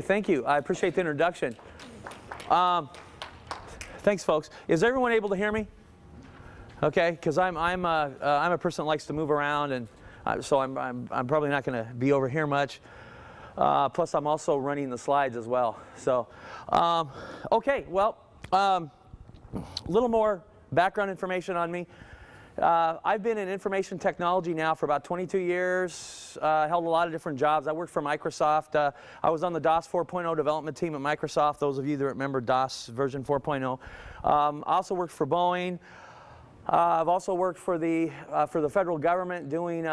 Thank you. I appreciate the introduction. Thanks, folks. Is everyone able to hear me? Okay, because I'm a person that likes to move around, and so I'm probably not going to be over here much. Plus, I'm also running the slides as well. So, okay. Well, a little more background information on me. I've been in information technology now for about 22 years, held a lot of different jobs. I worked for Microsoft. I was on the DOS 4.0 development team at Microsoft, those of you that remember DOS version 4.0. I also worked for Boeing. I've also worked for the federal government doing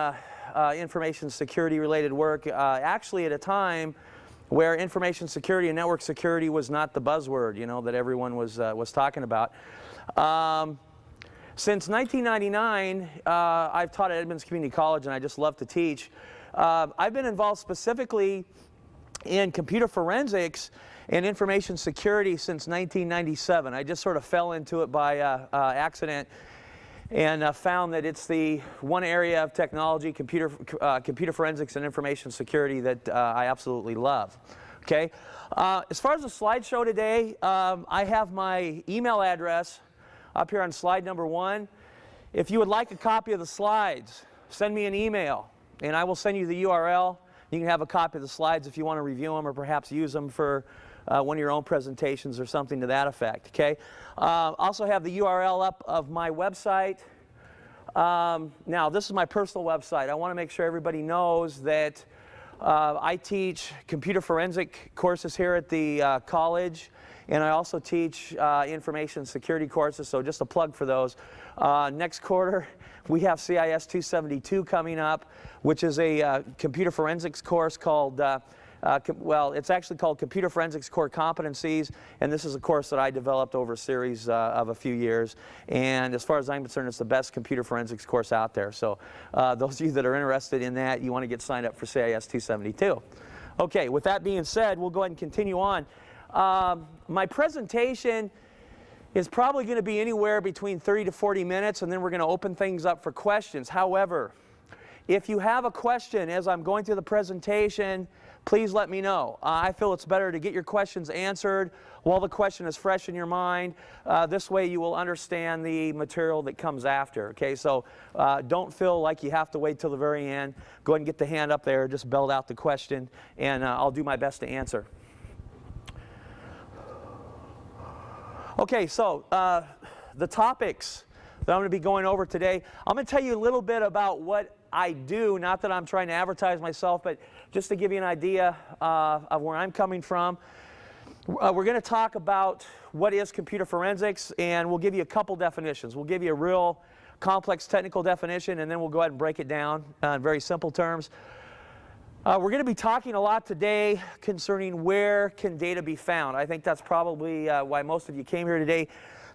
information security related work, actually at a time where information security and network security was not the buzzword, you know, that everyone was talking about. Since 1999, I've taught at Edmonds Community College, and I just love to teach. I've been involved specifically in computer forensics and information security since 1997. I just sort of fell into it by accident and found that it's the one area of technology, computer forensics and information security, that I absolutely love. Okay. As far as the slideshow today, I have my email address up here on slide number 1. If you would like a copy of the slides, send me an email, and I will send you the URL. You can have a copy of the slides if you want to review them or perhaps use them for one of your own presentations or something to that effect. Okay. Also have the URL up of my website. Now, this is my personal website. I want to make sure everybody knows that I teach computer forensic courses here at the college. And I also teach information security courses, so just a plug for those. Next quarter, we have CIS 272 coming up, which is a computer forensics course called, well, it's actually called Computer Forensics Core Competencies, and this is a course that I developed over a series of a few years. And as far as I'm concerned, it's the best computer forensics course out there. So those of you that are interested in that, you want to get signed up for CIS 272. Okay, with that being said, we'll go ahead and continue on. My presentation is probably going to be anywhere between 30 to 40 minutes, and then we're going to open things up for questions. However, if you have a question as I'm going through the presentation, please let me know. I feel it's better to get your questions answered while the question is fresh in your mind. This way you will understand the material that comes after. Okay, so don't feel like you have to wait till the very end. Go ahead and get the hand up there, just belt out the question, and I'll do my best to answer. Okay, so the topics that I'm going to be going over today, I'm going to tell you a little bit about what I do, not that I'm trying to advertise myself, but just to give you an idea of where I'm coming from. We're going to talk about what is computer forensics, and we'll give you a couple definitions. We'll give you a real complex technical definition, and then we'll go ahead and break it down in very simple terms. We're going to be talking a lot today concerning where can data be found. I think that's probably why most of you came here today,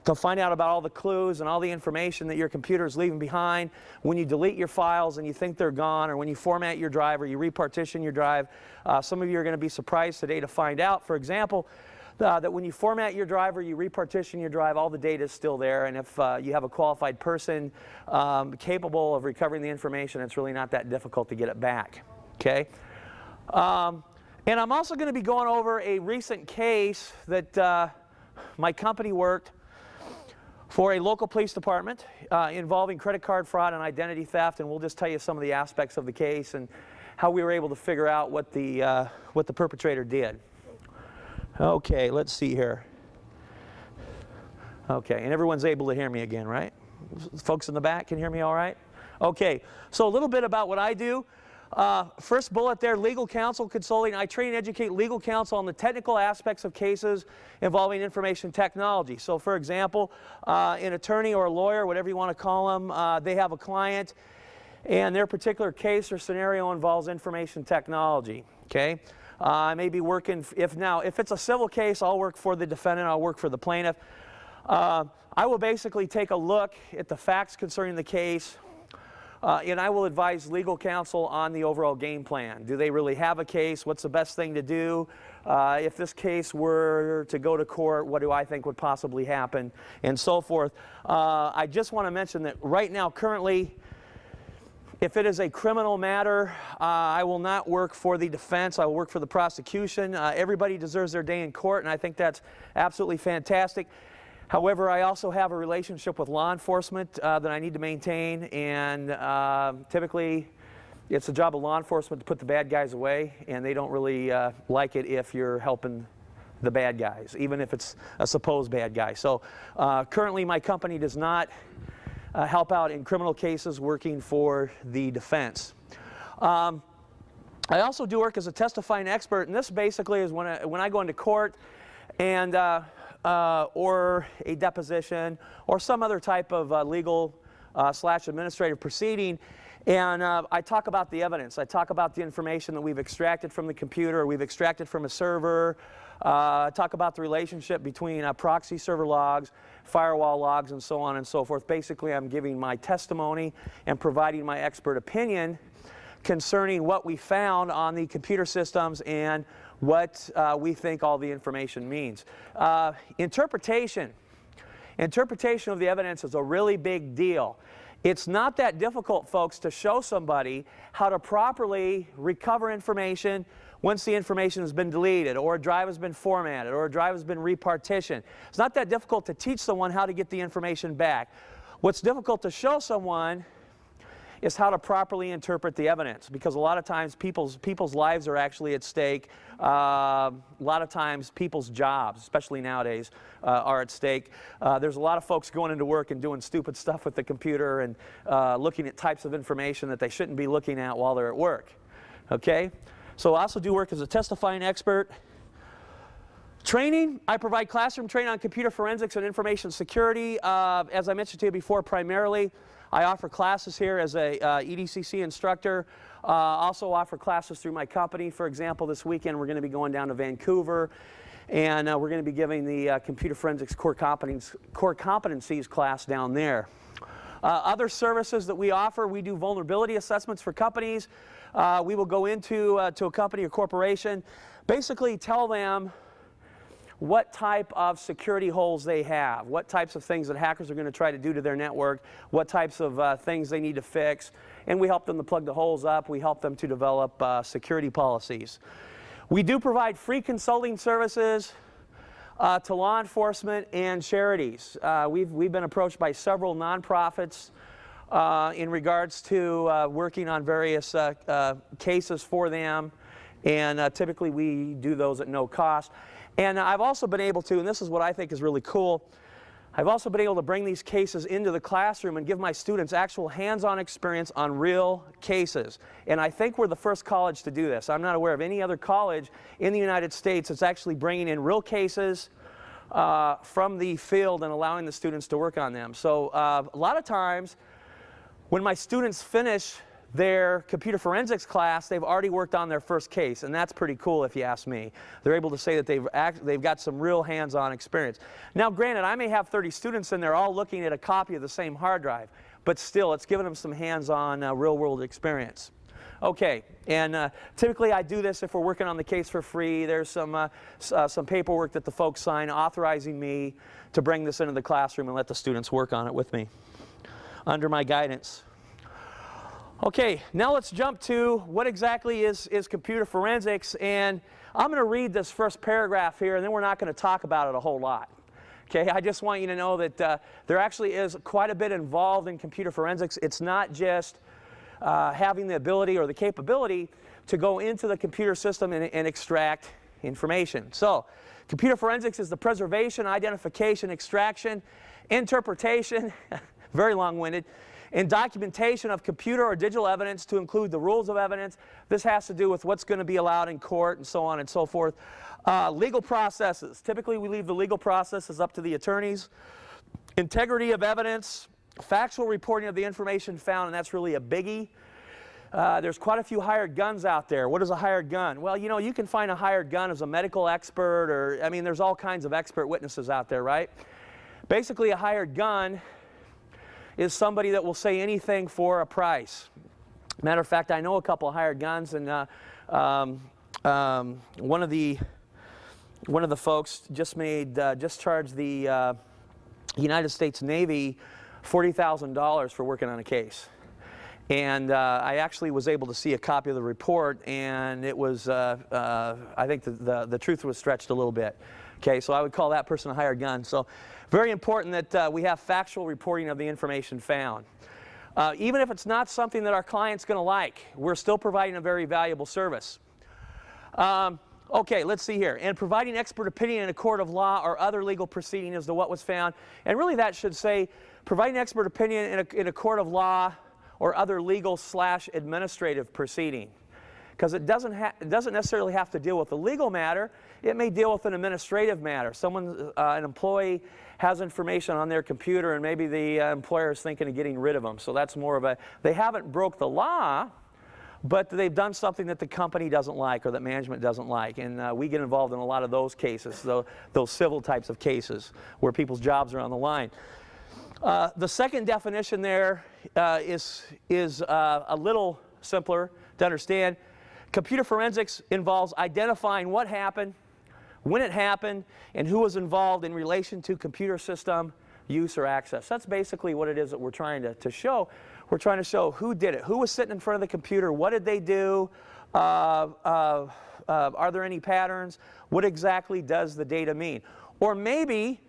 to find out about all the clues and all the information that your computer is leaving behind when you delete your files and you think they're gone, or when you format your drive or you repartition your drive. Some of you are going to be surprised today to find out, for example, that when you format your drive or you repartition your drive, all the data is still there, and if you have a qualified person capable of recovering the information, it's really not that difficult to get it back. Okay, and I'm also going to be going over a recent case that my company worked for a local police department involving credit card fraud and identity theft, and we'll just tell you some of the aspects of the case and how we were able to figure out what the perpetrator did. Okay, let's see here. Okay, and everyone's able to hear me again, right? Folks in the back can hear me all right? Okay, so a little bit about what I do. First bullet there, legal counsel consulting. I train and educate legal counsel on the technical aspects of cases involving information technology. So for example, an attorney or a lawyer, whatever you want to call them, they have a client and their particular case or scenario involves information technology. Okay, I may be working, if it's a civil case, I'll work for the defendant, I'll work for the plaintiff. I will basically take a look at the facts concerning the case, and I will advise legal counsel on the overall game plan. Do they really have a case? What's the best thing to do? If this case were to go to court, what do I think would possibly happen? And so forth. I just want to mention that right now, currently, If it is a criminal matter, I will not work for the defense. I will work for the prosecution. Everybody deserves their day in court, and I think that's absolutely fantastic. However, I also have a relationship with law enforcement that I need to maintain, and typically it's the job of law enforcement to put the bad guys away, and they don't really like it if you're helping the bad guys, even if it's a supposed bad guy. So currently my company does not help out in criminal cases working for the defense. I also do work as a testifying expert, and this basically is when I go into court and or a deposition or some other type of legal / administrative proceeding, and I talk about the evidence. I talk about the information that we've extracted from the computer, or we've extracted from a server. Talk about the relationship between proxy server logs, firewall logs, and so on and so forth. Basically, I'm giving my testimony and providing my expert opinion concerning what we found on the computer systems and what we think all the information means. Interpretation of the evidence is a really big deal. It's not that difficult, folks, to show somebody how to properly recover information once the information has been deleted, or a drive has been formatted, or a drive has been repartitioned. It's not that difficult to teach someone how to get the information back. What's difficult to show someone is how to properly interpret the evidence, because a lot of times people's lives are actually at stake. A lot of times people's jobs, especially nowadays, are at stake. There's a lot of folks going into work and doing stupid stuff with the computer and looking at types of information that they shouldn't be looking at while they're at work. Okay? So I also do work as a testifying expert. Training, I provide classroom training on computer forensics and information security. As I mentioned to you before, primarily I offer classes here as a EDCC instructor. Also offer classes through my company. For example, this weekend we're going to be going down to Vancouver, and we're going to be giving the computer forensics core competencies class down there. Other services that we offer, we do vulnerability assessments for companies. We will go into to a company or corporation, basically tell them what type of security holes they have, what types of things that hackers are going to try to do to their network, what types of things they need to fix, and we help them to plug the holes up. We help them to develop security policies. We do provide free consulting services to law enforcement and charities. We've been approached by several nonprofits in regards to working on various cases for them, and typically we do those at no cost. And I've also been able to, and this is what I think is really cool, I've also been able to bring these cases into the classroom and give my students actual hands-on experience on real cases. And I think we're the first college to do this. I'm not aware of any other college in the United States that's actually bringing in real cases from the field and allowing the students to work on them. So a lot of times when my students finish their computer forensics class, they've already worked on their first case, and that's pretty cool if you ask me. They're able to say that they've got some real hands-on experience. Now granted, I may have 30 students and they're all looking at a copy of the same hard drive, but still it's given them some hands-on real-world experience. Okay, and typically I do this if we're working on the case for free. There's some paperwork that the folks sign authorizing me to bring this into the classroom and let the students work on it with me under my guidance. Okay, now let's jump to what exactly is computer forensics, and I'm going to read this first paragraph here, and then we're not going to talk about it a whole lot. Okay, I just want you to know that there actually is quite a bit involved in computer forensics. It's not just having the ability or the capability to go into the computer system and extract information. So, computer forensics is the preservation, identification, extraction, interpretation, very long-winded, and documentation of computer or digital evidence to include the rules of evidence. This has to do with what's going to be allowed in court and so on and so forth. Legal processes. Typically we leave the legal processes up to the attorneys. Integrity of evidence, factual reporting of the information found, and that's really a biggie. There's quite a few hired guns out there. What is a hired gun? Well, you know, you can find a hired gun as a medical expert, or, I mean, there's all kinds of expert witnesses out there, right? Basically, a hired gun is somebody that will say anything for a price. Matter of fact, I know a couple of hired guns, and one of the folks just charged the United States Navy $40,000 for working on a case. And I actually was able to see a copy of the report, and it was, I think the truth was stretched a little bit. Okay, so I would call that person a hired gun. So very important that we have factual reporting of the information found. Even if it's not something that our client's going to like, we're still providing a very valuable service. Okay, let's see here. And providing expert opinion in a court of law or other legal proceeding as to what was found. And really that should say providing expert opinion in a court of law or other legal/administrative proceeding. Because it doesn't necessarily have to deal with a legal matter. It may deal with an administrative matter. An employee has information on their computer, and maybe the employer is thinking of getting rid of them. So that's more of a, they haven't broke the law, but they've done something that the company doesn't like or that management doesn't like. And we get involved in a lot of those cases, those civil types of cases where people's jobs are on the line. The second definition there is a little simpler to understand. Computer forensics involves identifying what happened, when it happened, and who was involved in relation to computer system use or access. That's basically what it is that we're trying to show. We're trying to show who did it, who was sitting in front of the computer, what did they do, are there any patterns, what exactly does the data mean? Or maybe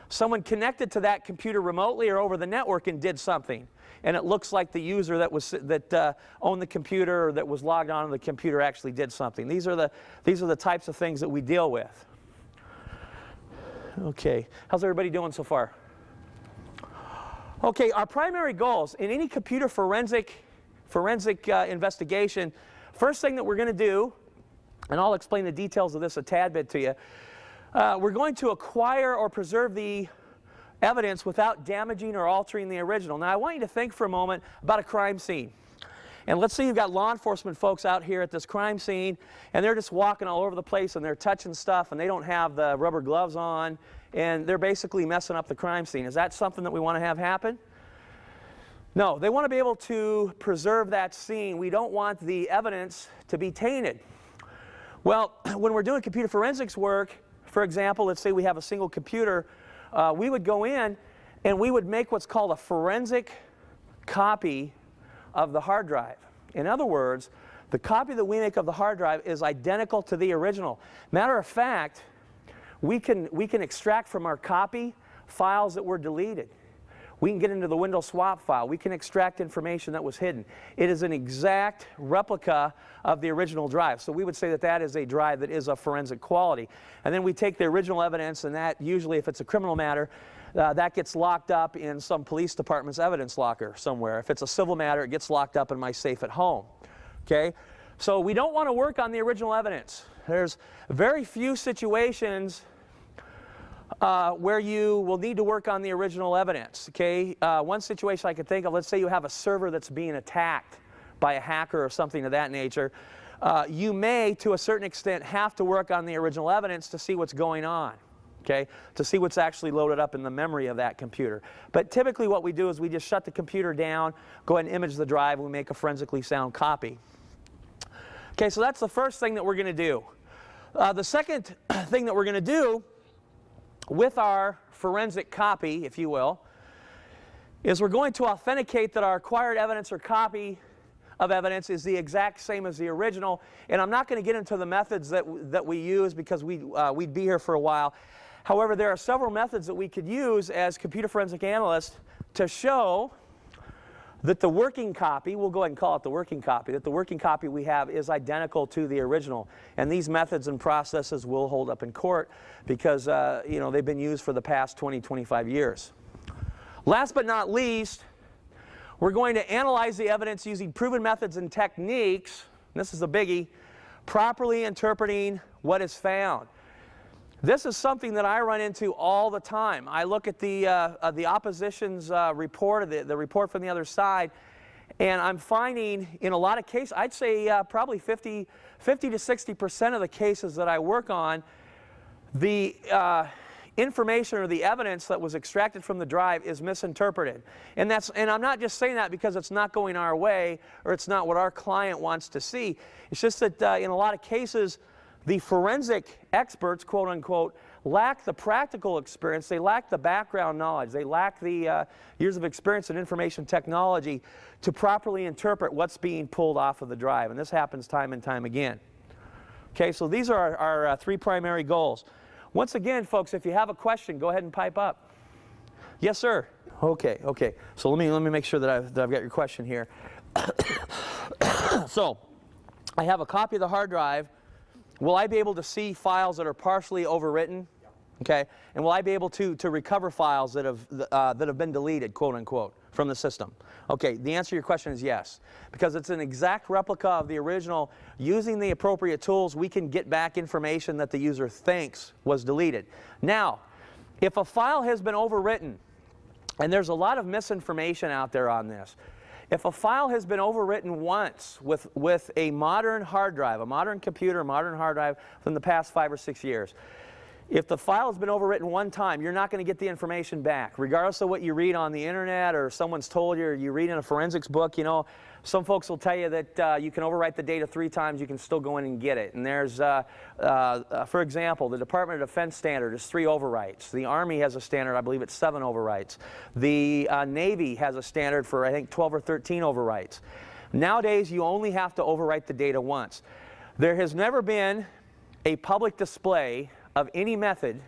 someone connected to that computer remotely or over the network and did something, and it looks like the user that owned the computer or that was logged on to the computer actually did something. These are the types of things that we deal with. Okay, how's everybody doing so far? Okay, our primary goals in any computer forensic investigation, first thing that we're going to do, and I'll explain the details of this a tad bit to you, we're going to acquire or preserve the evidence without damaging or altering the original. Now I want you to think for a moment about a crime scene. And let's say you've got law enforcement folks out here at this crime scene, and they're just walking all over the place and they're touching stuff and they don't have the rubber gloves on, and they're basically messing up the crime scene. Is that something that we want to have happen? No, they want to be able to preserve that scene. We don't want the evidence to be tainted. Well, when we're doing computer forensics work, for example, let's say we have a single computer, we would go in and we would make what's called a forensic copy of the hard drive. In other words, the copy that we make of the hard drive is identical to the original. Matter of fact, we can extract from our copy files that were deleted. We can get into the Windows swap file. We can extract information that was hidden. It is an exact replica of the original drive. So we would say that that is a drive that is of forensic quality. And then we take the original evidence, and that usually, if it's a criminal matter, that gets locked up in some police department's evidence locker somewhere. If it's a civil matter, it gets locked up in my safe at home. Okay? So we don't want to work on the original evidence. There's very few situations where you will need to work on the original evidence. Okay? One situation I could think of, let's say you have a server that's being attacked by a hacker or something of that nature. You may, to a certain extent, have to work on the original evidence to see what's going on. Okay? To see what's actually loaded up in the memory of that computer. But typically what we do is we just shut the computer down, go ahead and image the drive, and we make a forensically sound copy. Okay, so that's the first thing that we're going to do. The second thing that we're going to do with our forensic copy, if you will, is we're going to authenticate that our acquired evidence or copy of evidence is the exact same as the original. And I'm not going to get into the methods that we use because we'd be here for a while. However, there are several methods that we could use as computer forensic analysts to show that the working copy, we'll go ahead and call it the working copy, that the working copy we have is identical to the original. And these methods and processes will hold up in court because you know, they've been used for the past 20, 25 years. Last but not least, we're going to analyze the evidence using proven methods and techniques, and this is a biggie, properly interpreting what is found. This is something that I run into all the time. I look at the opposition's report, the report from the other side, and I'm finding in a lot of cases, I'd say probably 50 to 60% of the cases that I work on, the information or the evidence that was extracted from the drive is misinterpreted. And I'm not just saying that because it's not going our way or it's not what our client wants to see. It's just that in a lot of cases, the forensic experts, quote unquote, lack the practical experience, they lack the background knowledge, they lack the years of experience in information technology to properly interpret what's being pulled off of the drive. And this happens time and time again. Okay, so these are our three primary goals. Once again, folks, if you have a question, go ahead and pipe up. Yes, sir. Okay. So let me make sure that I've got your question here. So, I have a copy of the hard drive. Will I be able to see files that are partially overwritten? Okay, and will I be able to recover files that have been deleted, quote unquote, from the system? Okay, the answer to your question is yes, because it's an exact replica of the original. Using the appropriate tools, we can get back information that the user thinks was deleted. Now, if a file has been overwritten, and there's a lot of misinformation out there on this, if a file has been overwritten once with a modern hard drive, a modern computer, modern hard drive from the past 5 or 6 years, if the file has been overwritten one time, you're not going to get the information back. Regardless of what you read on the internet or someone's told you or you read in a forensics book, you know, some folks will tell you that you can overwrite the data 3 times, you can still go in and get it. And there's, for example, the Department of Defense standard is 3 overwrites. The Army has a standard, I believe it's 7 overwrites. The Navy has a standard for, I think, 12 or 13 overwrites. Nowadays, you only have to overwrite the data once. There has never been a public display of any method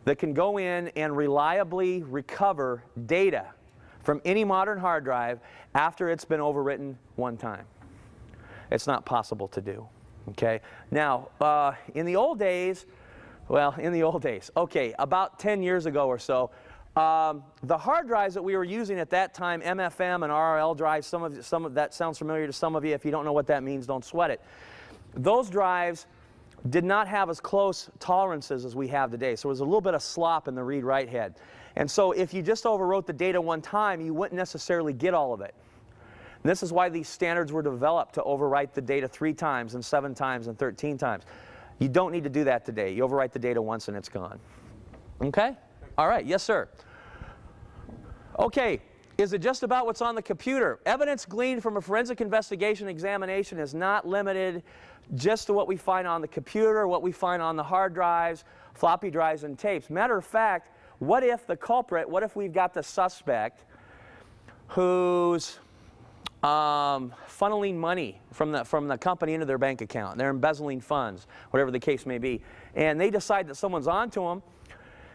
that can go in and reliably recover data from any modern hard drive after it's been overwritten one time. It's not possible to do. Okay. Now, in the old days, okay, about 10 years ago or so, the hard drives that we were using at that time, MFM and RRL drives, some of that sounds familiar to some of you. If you don't know what that means, don't sweat it. Those drives did not have as close tolerances as we have today. So there was a little bit of slop in the read-write head. And so if you just overwrote the data one time, you wouldn't necessarily get all of it. And this is why these standards were developed, to overwrite the data 3 times and 7 times and 13 times. You don't need to do that today. You overwrite the data once and it's gone. Okay? All right. Yes, sir. Okay. Is it just about what's on the computer? Evidence gleaned from a forensic investigation examination is not limited just to what we find on the computer, what we find on the hard drives, floppy drives, and tapes. Matter of fact, what if the culprit, what if we've got the suspect who's funneling money from the company into their bank account? They're embezzling funds, whatever the case may be. And they decide that someone's onto them.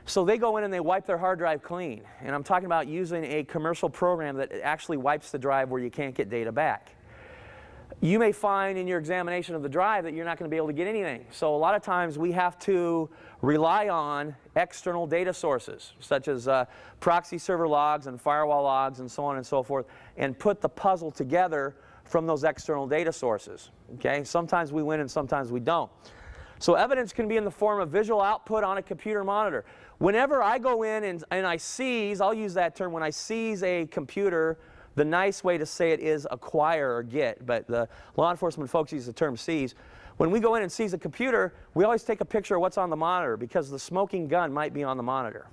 So they go in and they wipe their hard drive clean. And I'm talking about using a commercial program that actually wipes the drive where you can't get data back. You may find in your examination of the drive that you're not going to be able to get anything. So a lot of times we have to rely on external data sources, such as proxy server logs and firewall logs and so on and so forth, and put the puzzle together from those external data sources. Okay? Sometimes we win and sometimes we don't. So evidence can be in the form of visual output on a computer monitor. Whenever I go in and I seize, I'll use that term, when I seize a computer, the nice way to say it is acquire or get, but the law enforcement folks use the term seize. When we go in and seize a computer, we always take a picture of what's on the monitor, because the smoking gun might be on the monitor.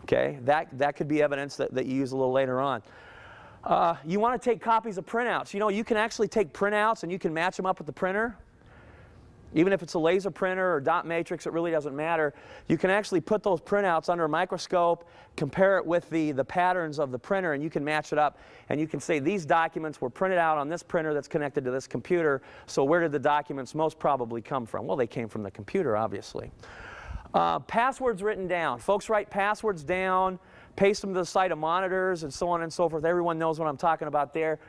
Okay, that could be evidence that you use a little later on. You want to take copies of printouts. You know, you can actually take printouts and you can match them up with the printer. Even if it's a laser printer or dot matrix, it really doesn't matter. You can actually put those printouts under a microscope, compare it with the patterns of the printer, and you can match it up. And you can say these documents were printed out on this printer that's connected to this computer. So where did the documents most probably come from? Well, they came from the computer, obviously. Passwords written down. Folks write passwords down, paste them to the side of monitors, and so on and so forth. Everyone knows what I'm talking about there.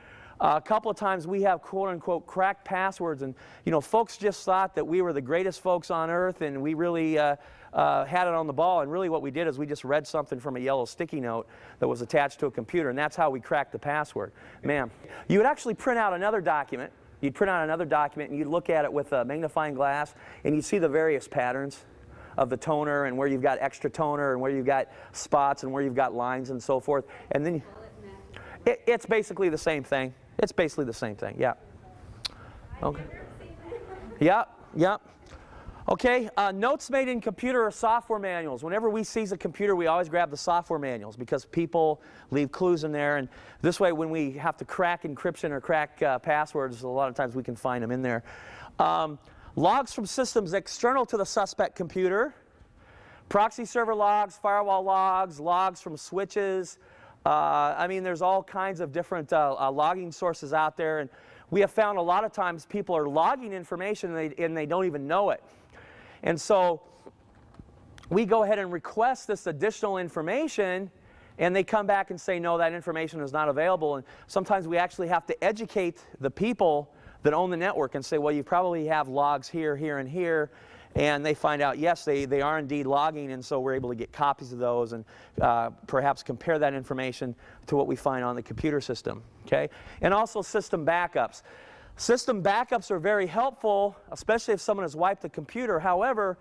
A couple of times we have quote-unquote cracked passwords, and you know, folks just thought that we were the greatest folks on earth and we really had it on the ball, and really what we did is we just read something from a yellow sticky note that was attached to a computer, and that's how we cracked the password. Ma'am, you would actually print out another document. You'd print out another document and you'd look at it with a magnifying glass, and you'd see the various patterns of the toner and where you've got extra toner and where you've got spots and where you've got lines and so forth. And then it's basically the same thing. It's basically the same thing, yeah. Okay. Yeah. Okay, notes made in computer or software manuals. Whenever we seize a computer, we always grab the software manuals because people leave clues in there. And this way, when we have to crack encryption or crack passwords, a lot of times we can find them in there. Logs from systems external to the suspect computer. Proxy server logs, firewall logs, logs from switches. I mean, there's all kinds of different logging sources out there. And we have found a lot of times people are logging information and they don't even know it. And so we go ahead and request this additional information, and they come back and say, no, that information is not available. And sometimes we actually have to educate the people that own the network and say, well, you probably have logs here, here, and here. And they find out, yes, they are indeed logging, and so we're able to get copies of those and perhaps compare that information to what we find on the computer system. Okay? And also system backups. System backups are very helpful, especially if someone has wiped the computer. However,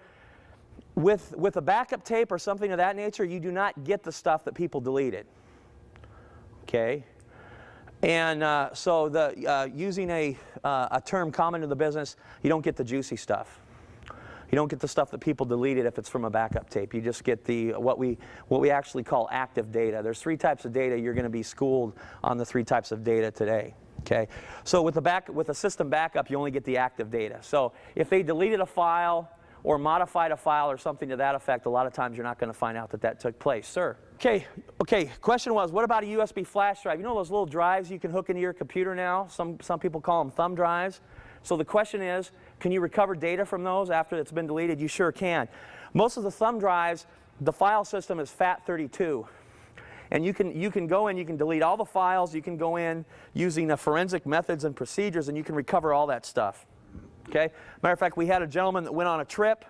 with a backup tape or something of that nature, you do not get the stuff that people deleted. Okay? And so using a term common to the business, you don't get the juicy stuff. You don't get the stuff that people deleted if it's from a backup tape. You just get the what we actually call active data. There's 3 types of data. You're going to be schooled on the 3 types of data today. Okay? So with a system backup, you only get the active data. So if they deleted a file or modified a file or something to that effect, a lot of times you're not going to find out that that took place. Sir? Okay, question was, what about a USB flash drive? You know those little drives you can hook into your computer now? Some people call them thumb drives. So the question is, can you recover data from those after it's been deleted? You sure can. Most of the thumb drives, the file system is FAT32. And you can go in, you can delete all the files, you can go in using forensic methods and procedures, and you can recover all that stuff. Okay? Matter of fact, we had a gentleman that went on a trip.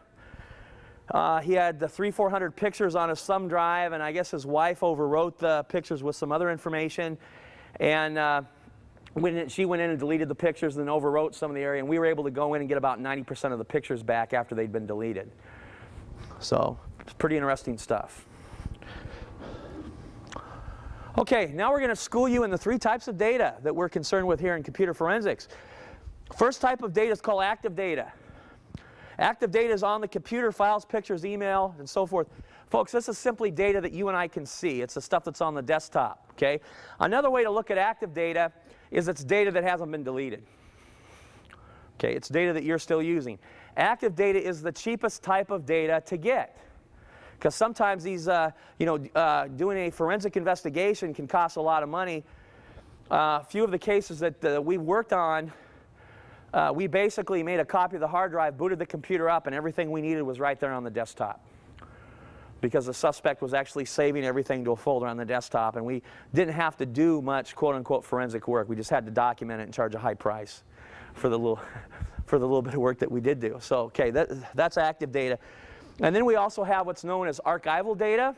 He had the 300-400 pictures on his thumb drive, and I guess his wife overwrote the pictures with some other information. And she went in and deleted the pictures and then overwrote some of the area, and we were able to go in and get about 90% of the pictures back after they'd been deleted. So it's pretty interesting stuff. Okay, now we're going to school you in the 3 types of data that we're concerned with here in computer forensics. First type of data is called active data. Active data is on the computer, files, pictures, email, and so forth. Folks, this is simply data that you and I can see. It's the stuff that's on the desktop. Okay? Another way to look at active data is it's data that hasn't been deleted. Okay, it's data that you're still using. Active data is the cheapest type of data to get. Because sometimes these, doing a forensic investigation can cost a lot of money. A few of the cases that we worked on, we basically made a copy of the hard drive, booted the computer up, and everything we needed was right there on the desktop. Because the suspect was actually saving everything to a folder on the desktop, and we didn't have to do much quote-unquote forensic work. We just had to document it and charge a high price for the little bit of work that we did do. So, okay, that's active data. And then we also have what's known as archival data.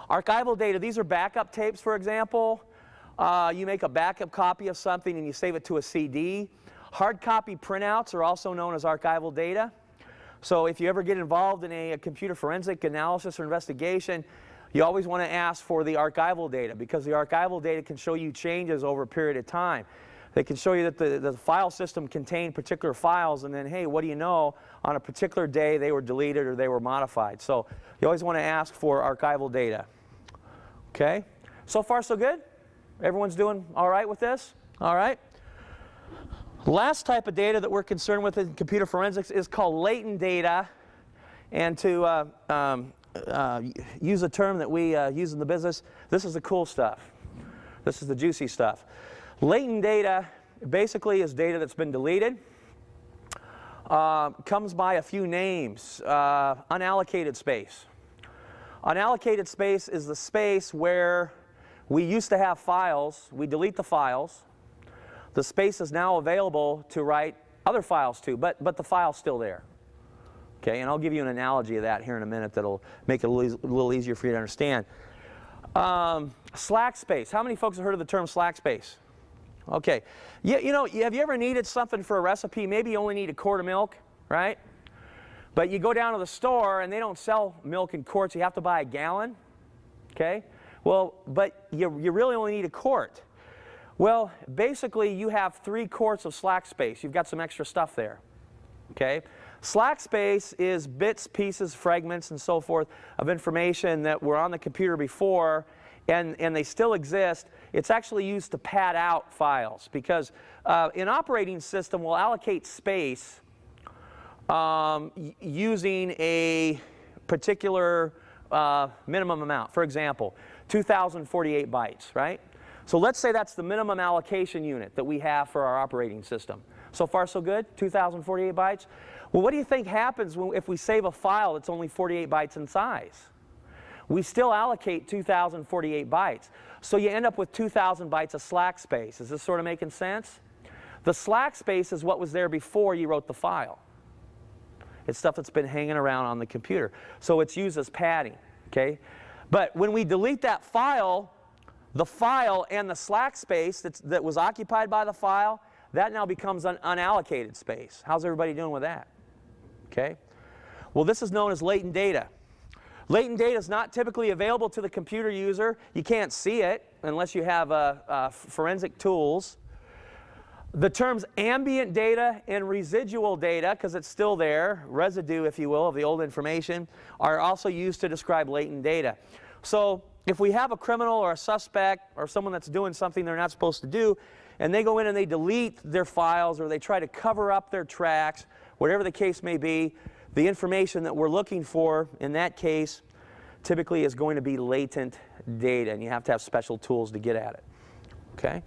Archival data, these are backup tapes, for example. You make a backup copy of something and you save it to a CD. Hard copy printouts are also known as archival data. So if you ever get involved in a computer forensic analysis or investigation, you always want to ask for the archival data, because the archival data can show you changes over a period of time. They can show you that the file system contained particular files, and then, hey, what do you know, on a particular day they were deleted or they were modified. So you always want to ask for archival data. Okay? So far, so good? Everyone's doing all right with this? All right? Last type of data that we're concerned with in computer forensics is called latent data. And to use a term that we use in the business, this is the cool stuff. This is the juicy stuff. Latent data basically is data that's been deleted. Comes by a few names. Unallocated space. Unallocated space is the space where we used to have files. We delete the files. The space is now available to write other files to, but the file's still there. Okay, and I'll give you an analogy of that here in a minute that'll make it a little easier for you to understand. Slack space. How many folks have heard of the term slack space? Okay. You know, have you ever needed something for a recipe? Maybe you only need a quart of milk, right? But you go down to the store and they don't sell milk in quarts. You have to buy a gallon. Okay? Well, but you really only need a quart. Well, basically you have 3 quarts of slack space. You've got some extra stuff there. Okay? Slack space is bits, pieces, fragments, and so forth of information that were on the computer before, and they still exist. It's actually used to pad out files, because an operating system will allocate space using a particular minimum amount. For example, 2,048 bytes, right? So let's say that's the minimum allocation unit that we have for our operating system. So far so good? 2,048 bytes? Well, what do you think happens if we save a file that's only 48 bytes in size? We still allocate 2,048 bytes. So you end up with 2,000 bytes of slack space. Is this sort of making sense? The slack space is what was there before you wrote the file. It's stuff that's been hanging around on the computer. So it's used as padding, okay? But when we delete that file, the file and the slack space that was occupied by the file, that now becomes an unallocated space. How's everybody doing with that? Okay? Well, this is known as latent data. Latent data is not typically available to the computer user. You can't see it unless you have forensic tools. The terms ambient data and residual data, because it's still there, residue, if you will, of the old information, are also used to describe latent data. So if we have a criminal or a suspect or someone that's doing something they're not supposed to do, and they go in and they delete their files or they try to cover up their tracks, whatever the case may be, the information that we're looking for in that case typically is going to be latent data, and you have to have special tools to get at it. Okay?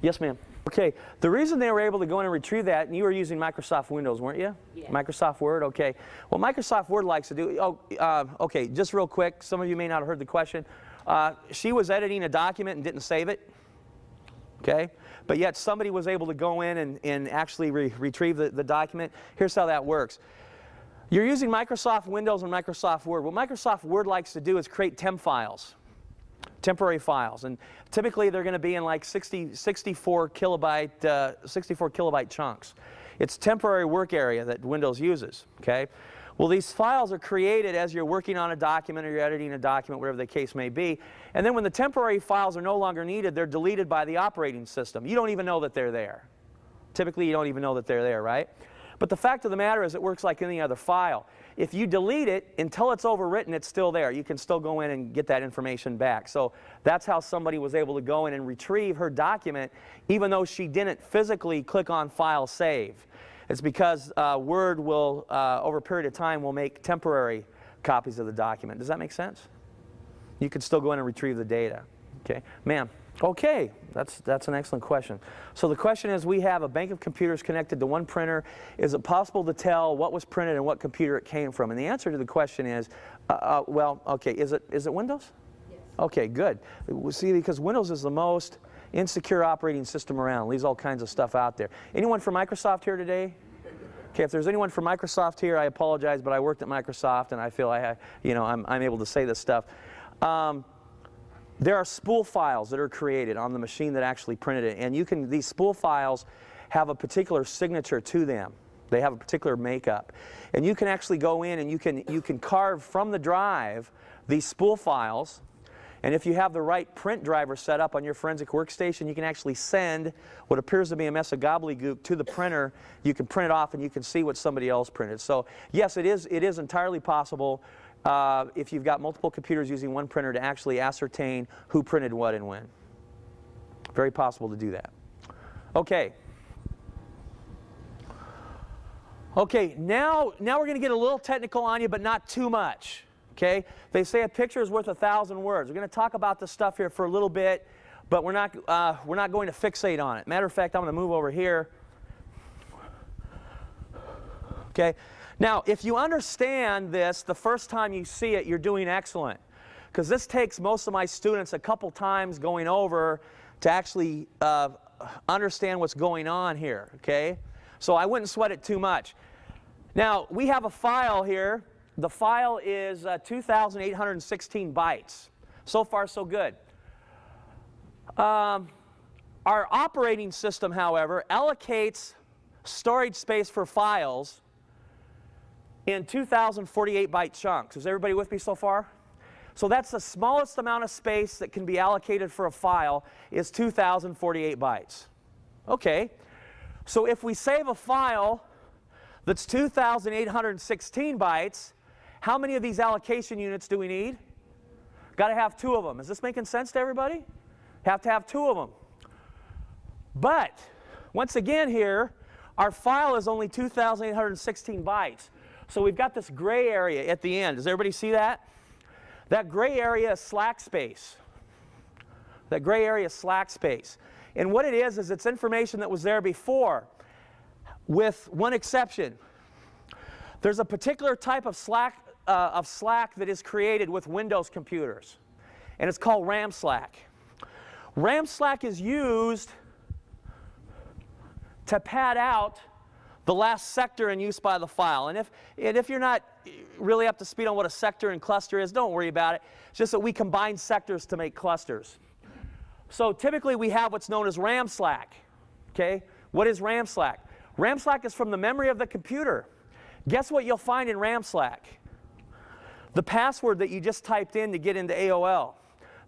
Yes, ma'am. Okay, the reason they were able to go in and retrieve that, and you were using Microsoft Windows, weren't you? Yeah. Microsoft Word, okay. What Microsoft Word likes to do, okay, just real quick, some of you may not have heard the question. She was editing a document and didn't save it, okay? But yet somebody was able to go in and actually retrieve the document. Here's how that works. You're using Microsoft Windows and Microsoft Word. What Microsoft Word likes to do is create temp files. Temporary files, and typically they're going to be in like 64 kilobyte chunks. It's temporary work area that Windows uses, okay? Well, these files are created as you're working on a document or you're editing a document, whatever the case may be, and then when the temporary files are no longer needed, they're deleted by the operating system. You don't even know that they're there. Typically you don't even know that they're there, right? But the fact of the matter is it works like any other file. If you delete it, until it's overwritten, it's still there. You can still go in and get that information back. So that's how somebody was able to go in and retrieve her document, even though she didn't physically click on File Save. It's because Word will, over a period of time, will make temporary copies of the document. Does that make sense? You can still go in and retrieve the data. Okay, ma'am. Okay, that's an excellent question. So the question is, we have a bank of computers connected to one printer. Is it possible to tell what was printed and what computer it came from? And the answer to the question is, well, okay, is it Windows? Yes. Okay, good. See, because Windows is the most insecure operating system around. Leaves all kinds of stuff out there. Anyone from Microsoft here today? Okay, if there's anyone from Microsoft here, I apologize, but I worked at Microsoft and I feel I have, you know, I'm able to say this stuff. There are spool files that are created on the machine that actually printed it, and these spool files have a particular signature to them. They have a particular makeup, and you can actually go in and you can carve from the drive these spool files, and if you have the right print driver set up on your forensic workstation, you can actually send what appears to be a mess of gobbledygook to the printer. You can print it off and you can see what somebody else printed. So yes, it is entirely possible, if you've got multiple computers using one printer, to actually ascertain who printed what and when. Very possible to do that. Okay. Okay, now we're going to get a little technical on you, but not too much. Okay? They say a picture is worth 1,000 words. We're going to talk about this stuff here for a little bit, but we're not going to fixate on it. Matter of fact, I'm going to move over here. Okay? Now, if you understand this the first time you see it, you're doing excellent. Because this takes most of my students a couple times going over to actually understand what's going on here. Okay? So I wouldn't sweat it too much. Now, we have a file here. The file is 2,816 bytes. So far, so good. Our operating system, however, allocates storage space for files in 2,048 byte chunks. Is everybody with me so far? So that's the smallest amount of space that can be allocated for a file is 2,048 bytes. Okay, so if we save a file that's 2,816 bytes, how many of these allocation units do we need? Got to have 2 of them. Is this making sense to everybody? Have to have 2 of them. But once again here, Our file is only 2,816 bytes. So we've got this gray area at the end. Does everybody see that? That gray area is slack space. That gray area is slack space. And what it is it's information that was there before, with one exception. There's a particular type of slack that is created with Windows computers, and it's called RAM slack. RAM slack is used to pad out the last sector in use by the file. And if you're not really up to speed on what a sector and cluster is, don't worry about it. It's just that we combine sectors to make clusters. So typically we have what's known as RAM slack. Okay? What is RAM slack? RAM slack is from the memory of the computer. Guess what you'll find in RAM slack? The password that you just typed in to get into AOL.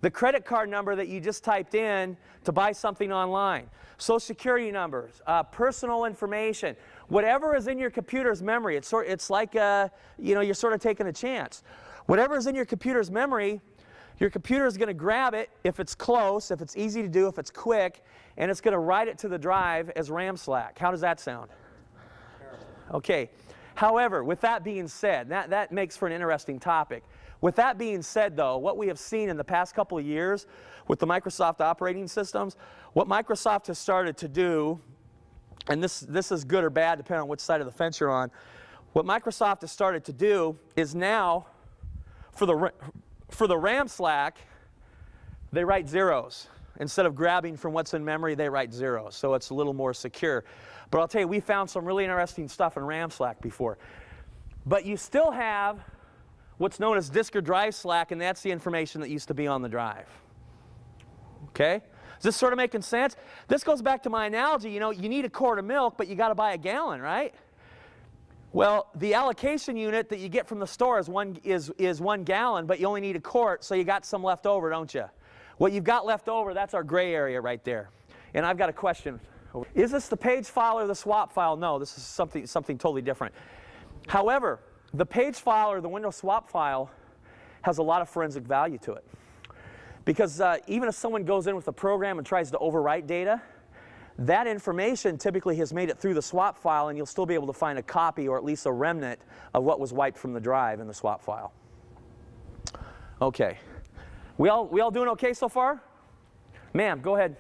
The credit card number that you just typed in to buy something online. Social security numbers, personal information. Whatever is in your computer's memory, it's like you're sort of taking a chance. Whatever is in your computer's memory, your computer is going to grab it if it's close, if it's easy to do, if it's quick, and it's going to write it to the drive as RAM slack. How does that sound? Okay. However, with that being said, that makes for an interesting topic. With that being said, though, what we have seen in the past couple of years with the Microsoft operating systems, what Microsoft has started to do, and this is good or bad depending on which side of the fence you're on, what Microsoft has started to do is now, for the RAM slack, they write zeros. Instead of grabbing from what's in memory, they write zeros. So it's a little more secure. But I'll tell you, we found some really interesting stuff in RAM slack before. But you still have what's known as disk or drive slack, and that's the information that used to be on the drive. Okay? Is this sort of making sense? This goes back to my analogy. You know, you need a quart of milk, but you got to buy a gallon, right? Well, the allocation unit that you get from the store is 1 gallon, but you only need a quart, so you got some left over, don't you? What you've got left over, that's our gray area right there. And I've got a question. Is this the page file or the swap file? No, this is something totally different. However, the page file or the Windows swap file has a lot of forensic value to it. Because even if someone goes in with a program and tries to overwrite data, that information typically has made it through the swap file, and you'll still be able to find a copy or at least a remnant of what was wiped from the drive in the swap file. Okay. We all doing okay so far? Ma'am, go ahead.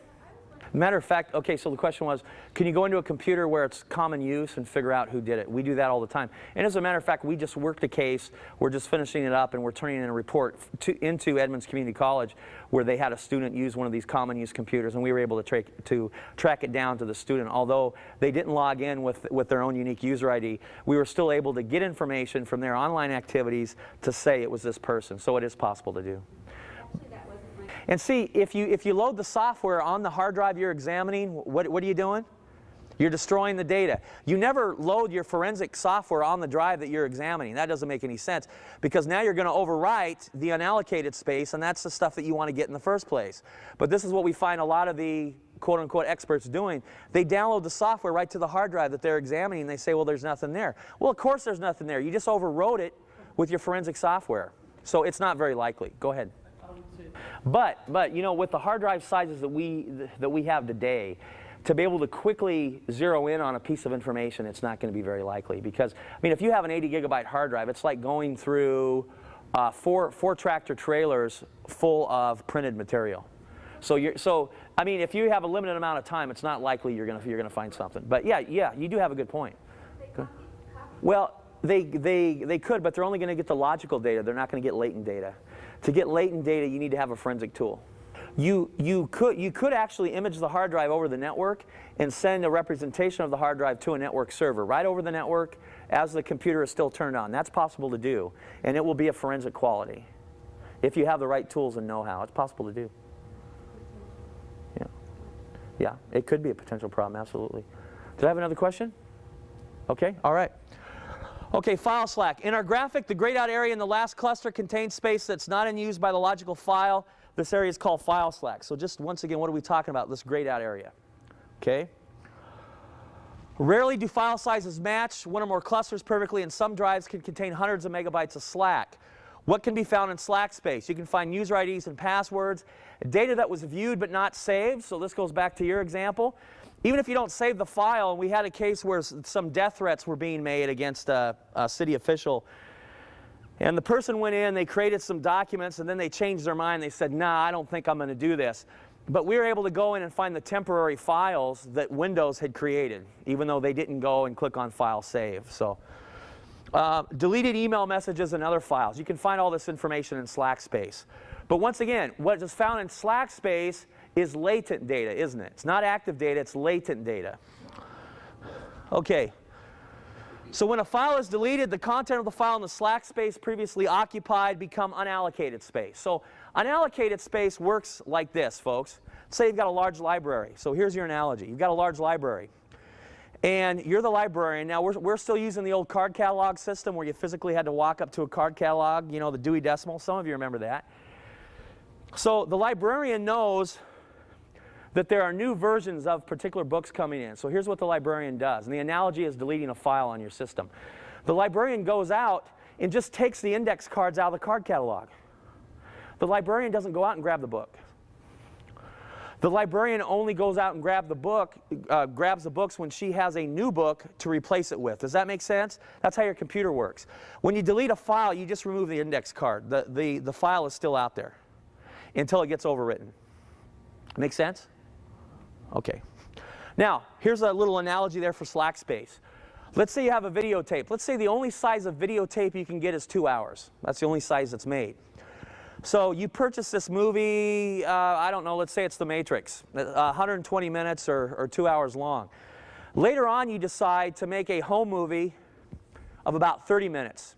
Matter of fact, okay, so the question was, can you go into a computer where it's common use and figure out who did it? We do that all the time. And as a matter of fact, we just worked a case. We're just finishing it up, and we're turning in a report into Edmonds Community College where they had a student use one of these common use computers, and we were able to track it down to the student. Although they didn't log in with their own unique user ID, we were still able to get information from their online activities to say it was this person. So it is possible to do. And see, if you load the software on the hard drive you're examining, what are you doing? You're destroying the data. You never load your forensic software on the drive that you're examining. That doesn't make any sense, because now you're going to overwrite the unallocated space, and that's the stuff that you want to get in the first place. But this is what we find a lot of the quote-unquote experts doing. They download the software right to the hard drive that they're examining, and they say, well, there's nothing there. Well, of course there's nothing there. You just overwrote it with your forensic software. So it's not very likely. Go ahead. But you know, with the hard drive sizes that we have today, to be able to quickly zero in on a piece of information, it's not going to be very likely. Because, I mean, if you have an 80 gigabyte hard drive, it's like going through four tractor trailers full of printed material. So I mean, if you have a limited amount of time, it's not likely you're gonna find something. But yeah, you do have a good point. Well, they could, but they're only going to get the logical data. They're not going to get latent data. To get latent data, you need to have a forensic tool. You could actually image the hard drive over the network and send a representation of the hard drive to a network server right over the network as the computer is still turned on. That's possible to do, and it will be of forensic quality. If you have the right tools and know-how, it's possible to do. Yeah, it could be a potential problem, absolutely. Did I have another question? Okay, all right. Okay, file slack. In our graphic, the grayed out area in the last cluster contains space that's not in use by the logical file. This area is called file slack. So just once again, what are we talking about? This grayed out area. Okay? Rarely do file sizes match one or more clusters perfectly, and some drives can contain hundreds of megabytes of slack. What can be found in slack space? You can find user IDs and passwords, data that was viewed but not saved. So this goes back to your example. even if you don't save the file, and we had a case where some death threats were being made against a city official, and the person went in, they created some documents, and then they changed their mind. They said, nah, I don't think I'm going to do this. But we were able to go in and find the temporary files that Windows had created, even though they didn't go and click on File Save. So, deleted email messages and other files. You can find all this information in Slack space. But once again, what is found in Slack space is latent data, isn't it? It's not active data, it's latent data. Okay. So when a file is deleted, the content of the file in the Slack space previously occupied become unallocated space. So unallocated space works like this, folks. Say you've got a large library. So here's your analogy. You've got a large library. And you're the librarian. Now, we're still using the old card catalog system where you physically had to walk up to a card catalog, you know, the Dewey Decimal. Some of you remember that. So the librarian knows that there are new versions of particular books coming in. So here's what the librarian does. And the analogy is deleting a file on your system. The librarian goes out and just takes the index cards out of the card catalog. The librarian doesn't go out and grab the book. The librarian only goes out and grabs the books when she has a new book to replace it with. Does that make sense? That's how your computer works. When you delete a file, you just remove the index card. The file is still out there until it gets overwritten. Make sense? Okay. Now, here's a little analogy there for Slack space. Let's say you have a videotape. Let's say the only size of videotape you can get is 2 hours. That's the only size that's made. So you purchase this movie, I don't know, let's say it's The Matrix, 120 minutes or 2 hours long. Later on, you decide to make a home movie of about 30 minutes.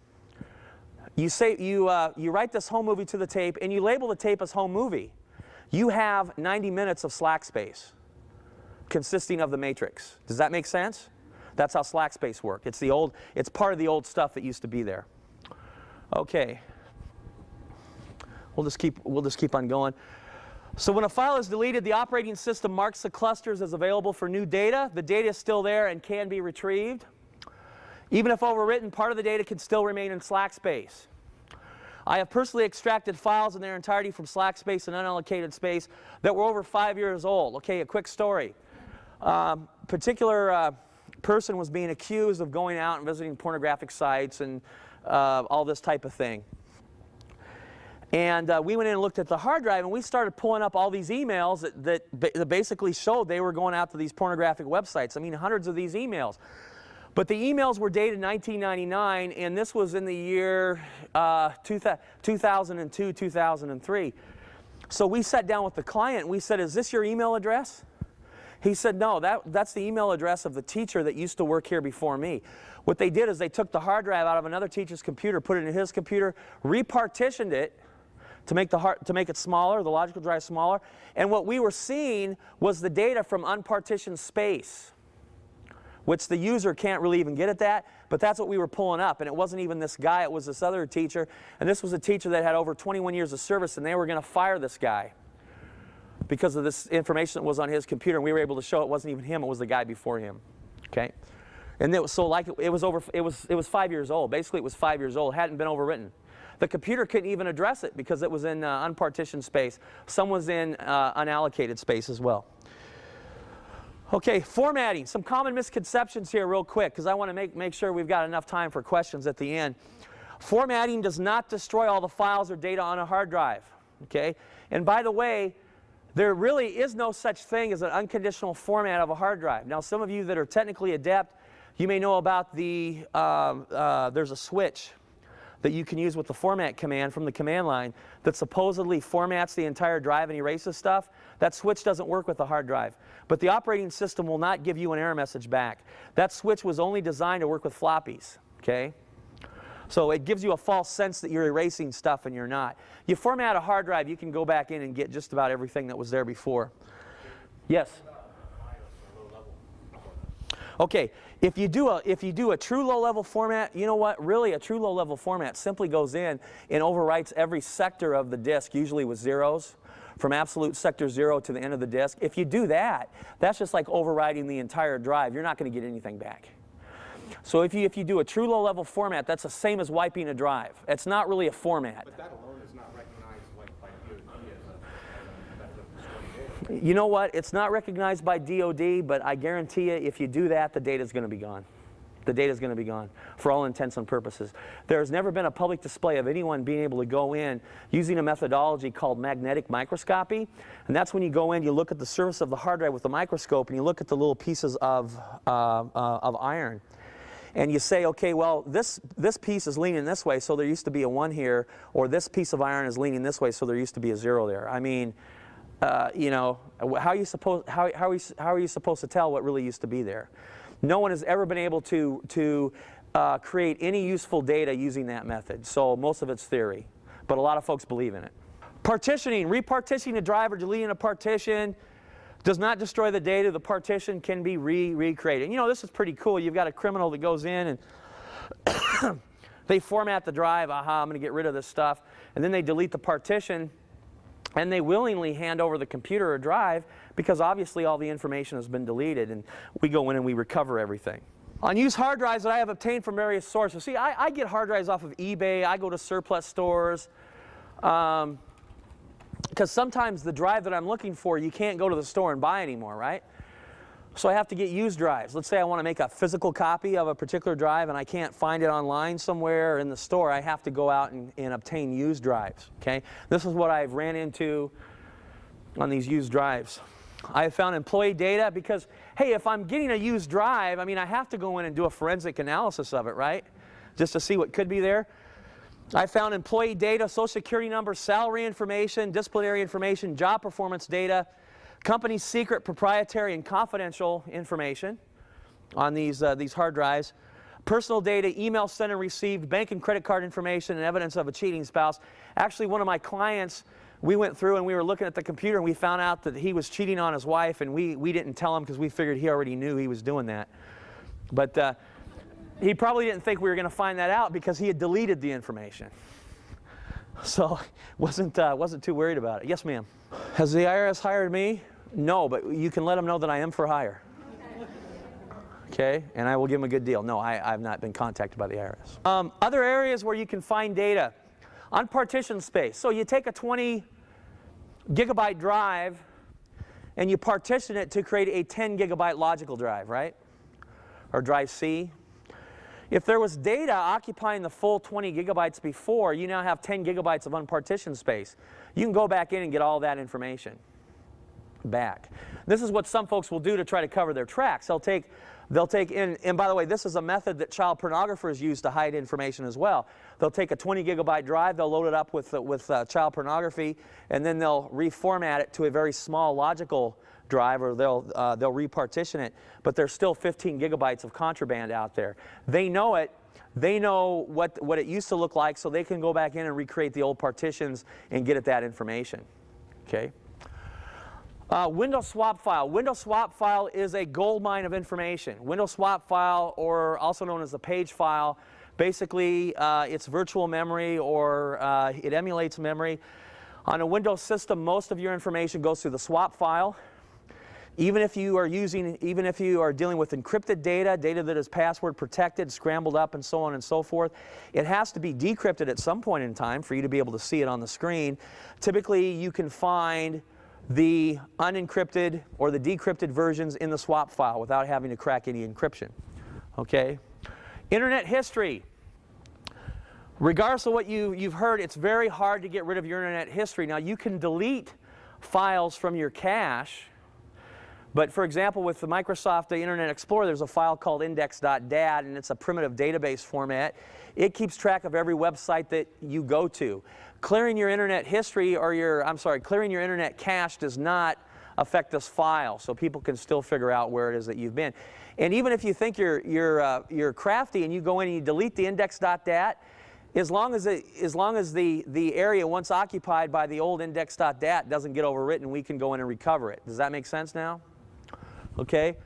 You write this home movie to the tape, and you label the tape as home movie. You have 90 minutes of Slack space consisting of The Matrix. Does that make sense? That's how Slack space worked. It's part of the old stuff that used to be there. Okay. We'll just keep on going. So when a file is deleted, the operating system marks the clusters as available for new data. The data is still there and can be retrieved. Even if overwritten, part of the data can still remain in Slack space. I have personally extracted files in their entirety from Slack space and unallocated space that were over 5 years old. Okay, a quick story. Particular person was being accused of going out and visiting pornographic sites and all this type of thing. And we went in and looked at the hard drive, and we started pulling up all these emails that basically showed they were going out to these pornographic websites. I mean, hundreds of these emails. But the emails were dated 1999, and this was in the year 2002, 2003. So we sat down with the client, and we said, is this your email address? He said, no, that's the email address of the teacher that used to work here before me. What they did is they took the hard drive out of another teacher's computer, put it in his computer, repartitioned it to make it smaller, the logical drive smaller. And what we were seeing was the data from unpartitioned space, which the user can't really even get at that, but that's what we were pulling up. And it wasn't even this guy, it was this other teacher. And this was a teacher that had over 21 years of service, and they were going to fire this guy because of this information that was on his computer. And we were able to show it wasn't even him, it was the guy before him. Okay? And it was so like it was 5 years old. Basically, it was 5 years old, hadn't been overwritten. The computer couldn't even address it because it was in unpartitioned space. Some was in unallocated space as well. Okay, formatting. Some common misconceptions here real quick because I want to make sure we've got enough time for questions at the end. Formatting does not destroy all the files or data on a hard drive. Okay? And by the way, there really is no such thing as an unconditional format of a hard drive. Now, some of you that are technically adept, you may know about there's a switch that you can use with the format command from the command line that supposedly formats the entire drive and erases stuff. That switch doesn't work with the hard drive. But the operating system will not give you an error message back. That switch was only designed to work with floppies. Okay? So it gives you a false sense that you're erasing stuff and you're not. You format a hard drive, you can go back in and get just about everything that was there before. Yes? Okay, if you do a true low-level format, you know what? Really, a true low-level format simply goes in and overwrites every sector of the disk, usually with zeros, from absolute sector 0 to the end of the disk. If you do that, that's just like overwriting the entire drive. You're not going to get anything back. So if you do a true low-level format, that's the same as wiping a drive. It's not really a format. But that alone is not recognized like by DOT as a method of destroying data. You know what? It's not recognized by DoD, but I guarantee you if you do that, the data is going to be gone. The data is going to be gone for all intents and purposes. There's never been a public display of anyone being able to go in using a methodology called magnetic microscopy. And that's when you go in, you look at the surface of the hard drive with the microscope, and you look at the little pieces of iron. And you say, okay, well, this piece is leaning this way, so there used to be a 1 here, or this piece of iron is leaning this way, so there used to be a 0 there. I mean, you know, how are you supposed to tell what really used to be there? No one has ever been able to create any useful data using that method. So most of it's theory, but a lot of folks believe in it. Partitioning, repartitioning a drive or deleting a partition does not destroy the data. The partition can be recreated. You know, this is pretty cool. You've got a criminal that goes in and they format the drive. Aha, I'm going to get rid of this stuff. And then they delete the partition. And they willingly hand over the computer or drive because obviously all the information has been deleted, and we go in and we recover everything. On used hard drives that I have obtained from various sources. See, I get hard drives off of eBay. I go to surplus stores. Because sometimes the drive that I'm looking for, you can't go to the store and buy anymore, right? So I have to get used drives. Let's say I want to make a physical copy of a particular drive and I can't find it online somewhere in the store. I have to go out and obtain used drives, okay? This is what I've ran into on these used drives. I have found employee data because, hey, if I'm getting a used drive, I mean, I have to go in and do a forensic analysis of it, right? Just to see what could be there. I found employee data, social security number, salary information, disciplinary information, job performance data, company secret, proprietary, and confidential information on these hard drives. Personal data, email sent and received, bank and credit card information, and evidence of a cheating spouse. Actually, one of my clients, we went through and we were looking at the computer and we found out that he was cheating on his wife, and we didn't tell him because we figured he already knew he was doing that. But he probably didn't think we were going to find that out because he had deleted the information. So wasn't too worried about it. Yes, ma'am. Has the IRS hired me? No, but you can let them know that I am for hire. Okay, and I will give them a good deal. No, I've not been contacted by the IRS. Other areas where you can find data. Unpartitioned space. So you take a 20 gigabyte drive and you partition it to create a 10 gigabyte logical drive, right? Or drive C. If there was data occupying the full 20 gigabytes before, you now have 10 gigabytes of unpartitioned space. You can go back in and get all that information back. This is what some folks will do to try to cover their tracks. They'll take in, and by the way, this is a method that child pornographers use to hide information as well. They'll take a 20 gigabyte drive, they'll load it up with child pornography, and then they'll reformat it to a very small logical drive, or they'll repartition it, but there's still 15 gigabytes of contraband out there. They know it. They know what it used to look like, so they can go back in and recreate the old partitions and get at that information. Okay. Window swap file. Window swap file is a gold mine of information. Window swap file, or also known as the page file, basically it's virtual memory, or it emulates memory. On a Windows system, most of your information goes through the swap file. Even if you are dealing with encrypted data, data that is password protected, scrambled up, and so on and so forth, it has to be decrypted at some point in time for you to be able to see it on the screen. Typically, you can find the unencrypted or the decrypted versions in the swap file without having to crack any encryption. Okay? Internet history. Regardless of what you've heard, it's very hard to get rid of your internet history. Now, you can delete files from your cache, but for example, with the Microsoft Internet Explorer, there's a file called index.dat, and it's a primitive database format. It keeps track of every website that you go to. Clearing your internet history, or clearing your internet cache does not affect this file, so people can still figure out where it is that you've been. And even if you think you're crafty and you go in and you delete the index.dat, as long as the area once occupied by the old index.dat doesn't get overwritten, we can go in and recover it. Does that make sense now? Okay.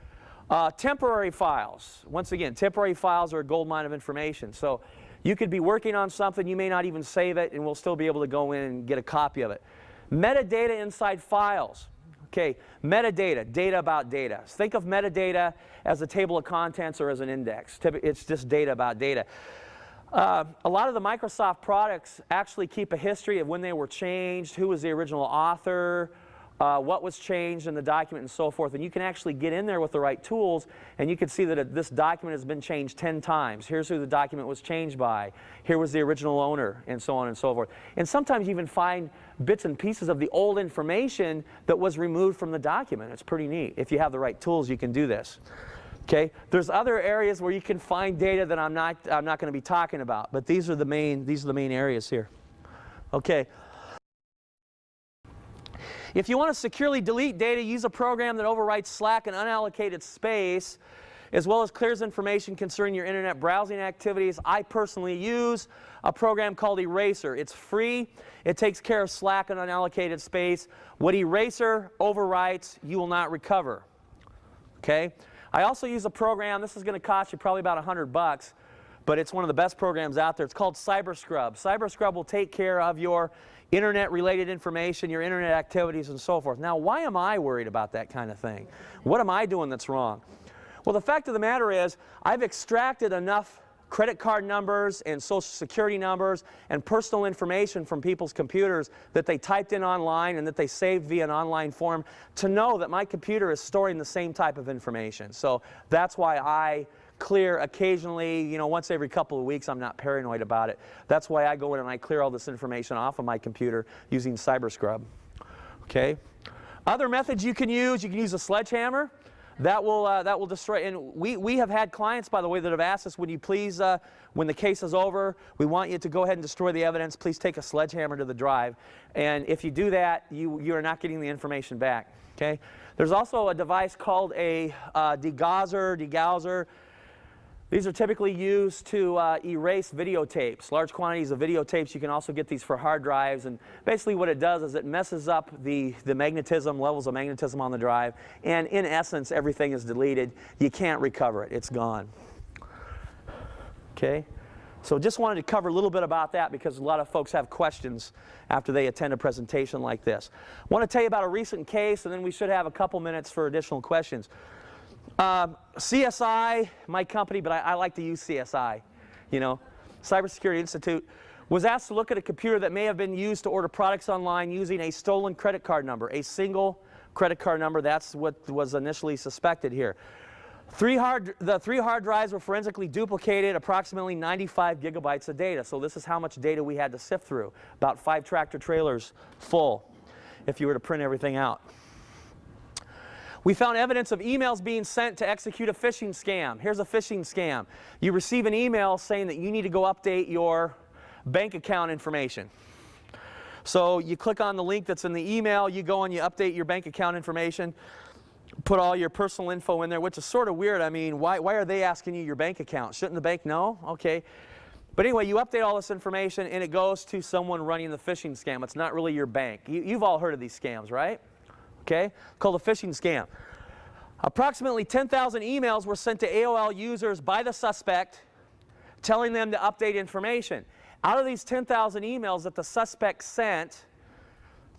Temporary files. Once again, temporary files are a gold mine of information. So you could be working on something, you may not even save it, and we'll still be able to go in and get a copy of it. Metadata inside files. Okay, metadata, data about data. Think of metadata as a table of contents or as an index. It's just data about data. A lot of the Microsoft products actually keep a history of when they were changed, who was the original author, what was changed in the document and so forth. And you can actually get in there with the right tools, and you can see that this document has been changed 10 times. Here's who the document was changed by. Here was the original owner, and so on and so forth. And sometimes you even find bits and pieces of the old information that was removed from the document. It's pretty neat. If you have the right tools, you can do this. Okay? There's other areas where you can find data that I'm not going to be talking about, but these are the main areas here. Okay. If you want to securely delete data, use a program that overwrites slack and unallocated space, as well as clears information concerning your internet browsing activities. I personally use a program called Eraser. It's free. It takes care of slack and unallocated space. What Eraser overwrites, you will not recover. Okay? I also use a program, this is going to cost you probably about $100, but it's one of the best programs out there. It's called CyberScrub. CyberScrub will take care of your internet-related information, your internet activities, and so forth. Now, why am I worried about that kind of thing? What am I doing that's wrong? Well, the fact of the matter is, I've extracted enough credit card numbers and social security numbers and personal information from people's computers that they typed in online and that they saved via an online form to know that my computer is storing the same type of information. So that's why I clear occasionally, you know, once every couple of weeks. I'm not paranoid about it. That's why I go in and I clear all this information off of my computer using CyberScrub. Okay? Other methods you can use a sledgehammer. That will destroy. And we have had clients, by the way, that have asked us, would you please, when the case is over, we want you to go ahead and destroy the evidence. Please take a sledgehammer to the drive. And if you do that, you are not getting the information back. Okay? There's also a device called a degausser. These are typically used to erase videotapes, large quantities of videotapes. You can also get these for hard drives. And basically what it does is it messes up the magnetism, levels of magnetism on the drive. And in essence, everything is deleted. You can't recover it. It's gone. Okay? So just wanted to cover a little bit about that because a lot of folks have questions after they attend a presentation like this. I want to tell you about a recent case, and then we should have a couple minutes for additional questions. CSI, my company, but I like to use CSI, you know, Cybersecurity Institute, was asked to look at a computer that may have been used to order products online using a stolen credit card number, a single credit card number. That's what was initially suspected here. The three hard drives were forensically duplicated, approximately 95 gigabytes of data. So this is how much data we had to sift through, about 5 tractor trailers full if you were to print everything out. We found evidence of emails being sent to execute a phishing scam. Here's a phishing scam. You receive an email saying that you need to go update your bank account information. So you click on the link that's in the email, you go and you update your bank account information, put all your personal info in there, which is sort of weird. I mean, why are they asking you your bank account? Shouldn't the bank know? Okay. But anyway, you update all this information and it goes to someone running the phishing scam. It's not really your bank. You've all heard of these scams, right? Okay, called a phishing scam. Approximately 10,000 emails were sent to AOL users by the suspect telling them to update information. Out of these 10,000 emails that the suspect sent,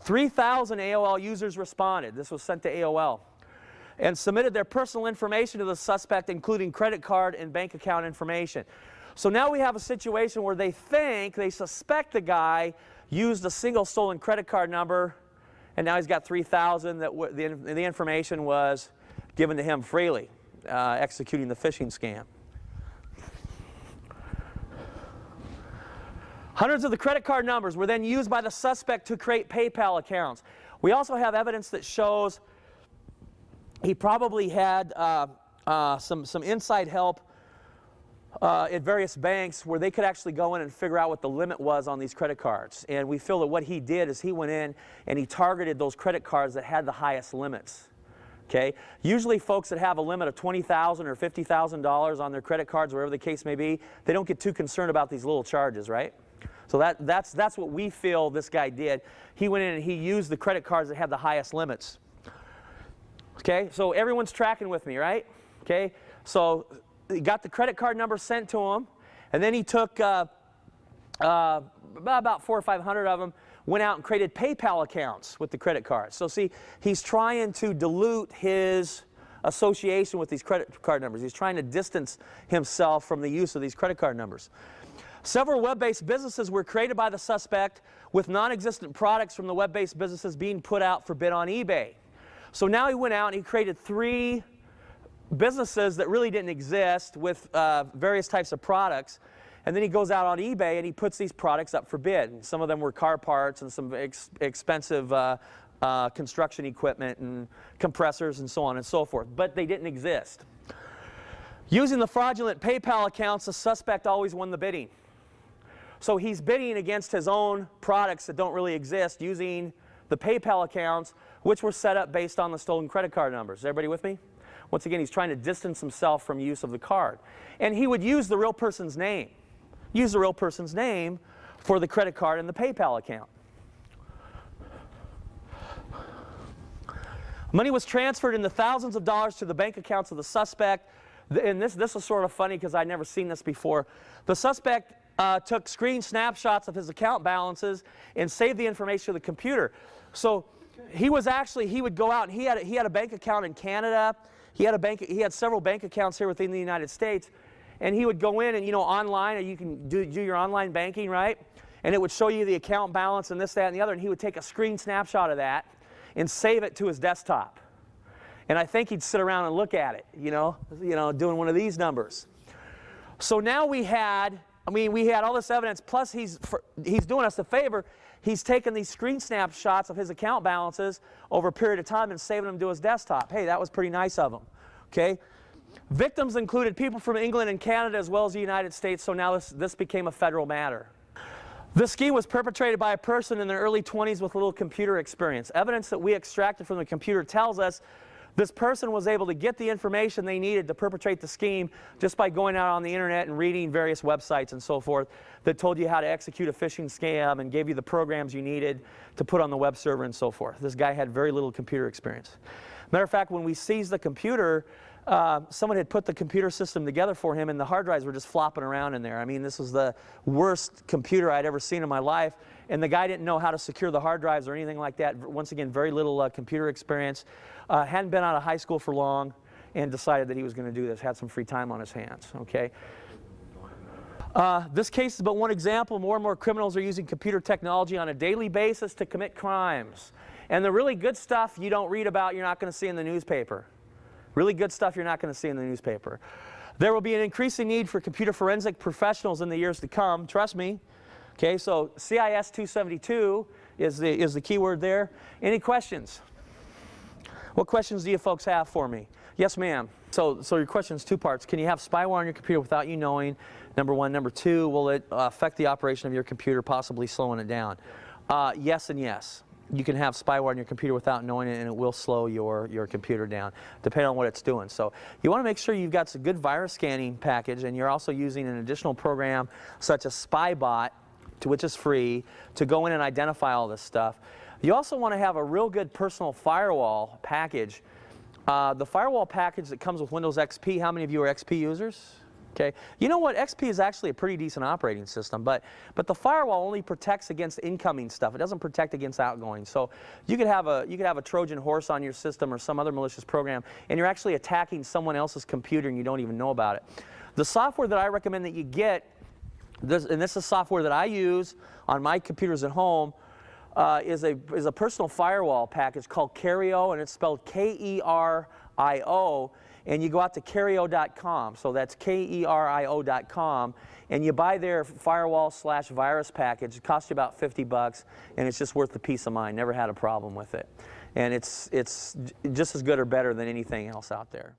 3,000 AOL users responded. This was sent to AOL. And submitted their personal information to the suspect, including credit card and bank account information. So now we have a situation where they suspect the guy used a single stolen credit card number, and now he's got 3,000 that the information was given to him freely, executing the phishing scam. Hundreds of the credit card numbers were then used by the suspect to create PayPal accounts. We also have evidence that shows he probably had some inside help at various banks where they could actually go in and figure out what the limit was on these credit cards. And we feel that what he did is he went in and he targeted those credit cards that had the highest limits. Okay? Usually folks that have a limit of $20,000 or $50,000 on their credit cards, wherever the case may be, they don't get too concerned about these little charges, right? So that's what we feel this guy did. He went in and he used the credit cards that had the highest limits. Okay? So everyone's tracking with me, right? Okay? So he got the credit card number sent to him, and then he took about 400 or 500 of them, went out and created PayPal accounts with the credit cards. So see, he's trying to dilute his association with these credit card numbers. He's trying to distance himself from the use of these credit card numbers. Several web-based businesses were created by the suspect, with non-existent products from the web-based businesses being put out for bid on eBay. So now he went out and he created 3 businesses that really didn't exist with various types of products. And then he goes out on eBay and he puts these products up for bid. And some of them were car parts and some expensive construction equipment and compressors and so on and so forth. But they didn't exist. Using the fraudulent PayPal accounts, the suspect always won the bidding. So he's bidding against his own products that don't really exist using the PayPal accounts, which were set up based on the stolen credit card numbers. Is everybody with me? Once again, he's trying to distance himself from use of the card. And he would use the real person's name. Use the real person's name for the credit card and the PayPal account. Money was transferred in the thousands of dollars to the bank accounts of the suspect. And this is sort of funny because I'd never seen this before. The suspect took screen snapshots of his account balances and saved the information to the computer. So he would go out and he had a bank account in Canada. He had several bank accounts here within the United States. And he would go in and, online, you can do your online banking, right? And it would show you the account balance and this, that, and the other. And he would take a screen snapshot of that and save it to his desktop. And I think he'd sit around and look at it, doing one of these numbers. So now we had all this evidence, plus he's doing us a favor. He's taken these screen snapshots of his account balances over a period of time and saving them to his desktop. Hey, that was pretty nice of him. Okay? Victims included people from England and Canada as well as the United States, so now this became a federal matter. This scheme was perpetrated by a person in their early 20s with a little computer experience. Evidence that we extracted from the computer tells us this person was able to get the information they needed to perpetrate the scheme just by going out on the internet and reading various websites and so forth that told you how to execute a phishing scam and gave you the programs you needed to put on the web server and so forth. This guy had very little computer experience. Matter of fact, when we seized the computer, someone had put the computer system together for him and the hard drives were just flopping around in there. I mean, this was the worst computer I'd ever seen in my life, and the guy didn't know how to secure the hard drives or anything like that. Once again, very little computer experience. Hadn't been out of high school for long and decided that he was going to do this, had some free time on his hands. Okay. This case is but one example. More and more criminals are using computer technology on a daily basis to commit crimes. And the really good stuff you don't read about, you're not going to see in the newspaper. Really good stuff you're not going to see in the newspaper. There will be an increasing need for computer forensic professionals in the years to come. Trust me. Okay, so CIS 272 is the key word there. Any questions? What questions do you folks have for me? Yes, ma'am. So your question is 2 parts. Can you have spyware on your computer without you knowing? Number 1. Number 2, will it affect the operation of your computer, possibly slowing it down? Yes and yes. You can have spyware on your computer without knowing it, and it will slow your computer down, depending on what it's doing. So you want to make sure you've got some good virus scanning package, and you're also using an additional program such as SpyBot, which is free, to go in and identify all this stuff. You also want to have a real good personal firewall package. The firewall package that comes with Windows XP, how many of you are XP users? Okay. You know what? XP is actually a pretty decent operating system, but the firewall only protects against incoming stuff. It doesn't protect against outgoing. So you could have a Trojan horse on your system or some other malicious program, and you're actually attacking someone else's computer and you don't even know about it. The software that I recommend that you get, and this is software that I use on my computers at home, is a personal firewall package called Kerio, and it's spelled K-E-R-I-O. And you go out to Kerio.com, so that's Kerio.com, and you buy their firewall/virus package. It costs you about $50, and it's just worth the peace of mind. Never had a problem with it, and it's just as good or better than anything else out there.